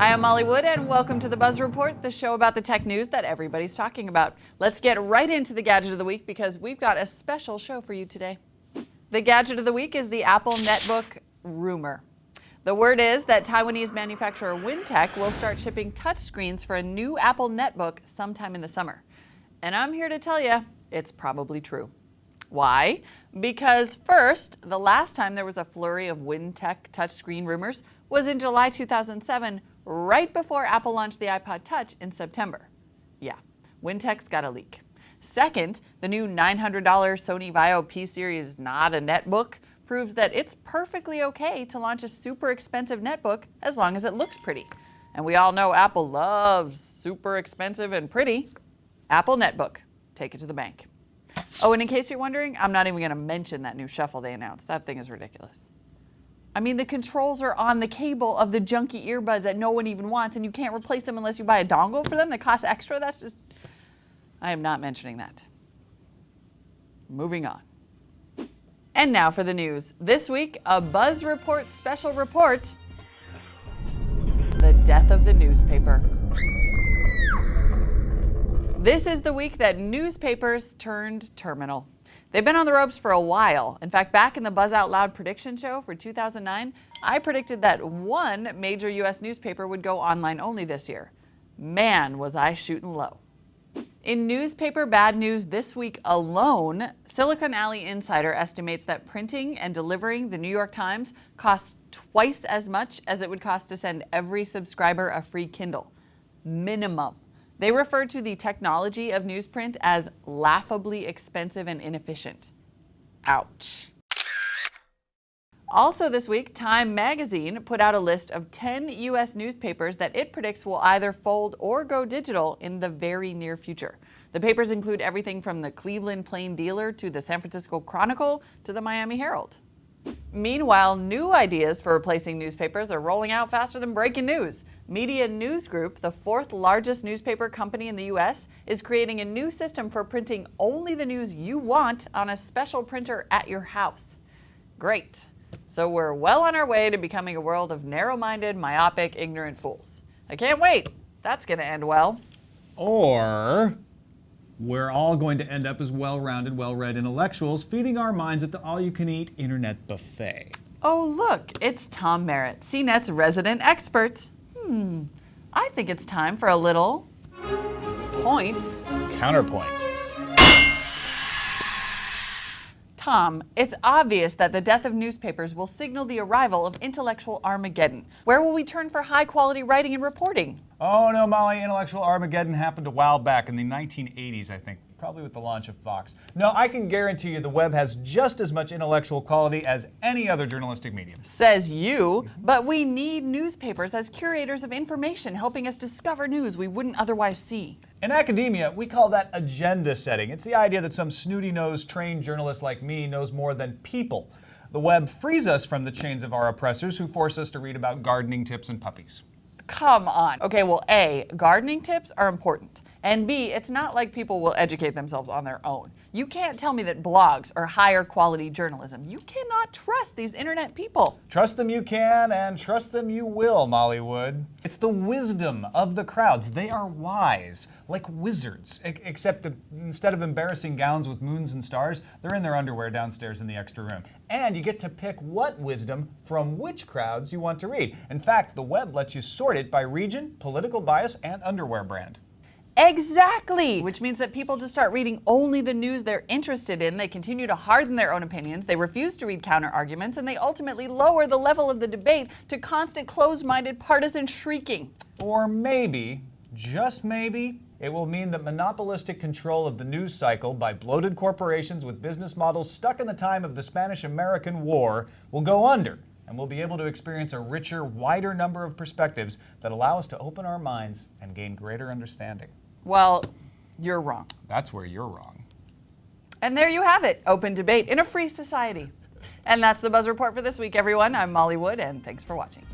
Hi, I'm Molly Wood, and welcome to the Buzz Report, the show about the tech news that everybody's talking about. Let's get right into the Gadget of the Week because we've got a special show for you today. The Gadget of the Week is the Apple netbook rumor. The word is that Taiwanese manufacturer Wintech will start shipping touchscreens for a new Apple netbook sometime in the summer. And I'm here to tell you, it's probably true. Why? Because first, the last time there was a flurry of Wintech touchscreen rumors was in July 2007, right before Apple launched the iPod Touch in September. Yeah, Wintech's got a leak. Second, the new $900 Sony Vaio P-Series not a netbook proves that it's perfectly okay to launch a super expensive netbook as long as it looks pretty. And we all know Apple loves super expensive and pretty. Apple netbook, take it to the bank. Oh, and in case you're wondering, I'm not even going to mention that new shuffle they announced. That thing is ridiculous. I mean, the controls are on the cable of the junky earbuds that no one even wants, and you can't replace them unless you buy a dongle for them that costs extra. That's just, I am not mentioning that. Moving on. And now for the news. This week, a Buzz Report special report. The death of the newspaper. This is the week that newspapers turned terminal. They've been on the ropes for a while. In fact, back in the Buzz Out Loud prediction show for 2009, I predicted that one major U.S. newspaper would go online only this year. Man, was I shooting low. In newspaper bad news this week alone, Silicon Alley Insider estimates that printing and delivering the New York Times costs twice as much as it would cost to send every subscriber a free Kindle. Minimum. They refer to the technology of newsprint as laughably expensive and inefficient. Ouch. Also this week, Time magazine put out a list of 10 U.S. newspapers that it predicts will either fold or go digital in the very near future. The papers include everything from the Cleveland Plain Dealer to the San Francisco Chronicle to the Miami Herald. Meanwhile, new ideas for replacing newspapers are rolling out faster than breaking news. Media News Group, the fourth largest newspaper company in the U.S., is creating a new system for printing only the news you want on a special printer at your house. Great. So we're well on our way to becoming a world of narrow-minded, myopic, ignorant fools. I can't wait. That's going to end well. Or we're all going to end up as well-rounded, well-read intellectuals feeding our minds at the all-you-can-eat internet buffet. Oh, look, it's Tom Merritt, CNET's resident expert. I think it's time for a little Counterpoint. Tom, it's obvious that the death of newspapers will signal the arrival of intellectual Armageddon. Where will we turn for high-quality writing and reporting? Oh no, Molly, intellectual Armageddon happened a while back in the 1980s, I think. Probably with the launch of Fox. No, I can guarantee you the web has just as much intellectual quality as any other journalistic medium. Says you, but we need newspapers as curators of information, helping us discover news we wouldn't otherwise see. In academia, we call that agenda setting. It's the idea that some snooty-nosed trained journalist like me knows more than people. The web frees us from the chains of our oppressors who force us to read about gardening tips and puppies. Come on. Okay, well, A, gardening tips are important. And B, it's not like people will educate themselves on their own. You can't tell me that blogs are higher quality journalism. You cannot trust these internet people. Trust them you can, and trust them you will, Molly Wood. It's the wisdom of the crowds. They are wise, like wizards, except instead of embarrassing gowns with moons and stars, they're in their underwear downstairs in the extra room. And you get to pick what wisdom from which crowds you want to read. In fact, the web lets you sort it by region, political bias, and underwear brand. Exactly! Which means that people just start reading only the news they're interested in, they continue to harden their own opinions, they refuse to read counter-arguments, and they ultimately lower the level of the debate to constant closed-minded partisan shrieking. Or maybe, just maybe, it will mean that monopolistic control of the news cycle by bloated corporations with business models stuck in the time of the Spanish-American War will go under, and we'll be able to experience a richer, wider number of perspectives that allow us to open our minds and gain greater understanding. Well, you're wrong. That's where you're wrong. And there you have it, open debate in a free society. And that's the Buzz Report for this week, everyone. I'm Molly Wood, and thanks for watching.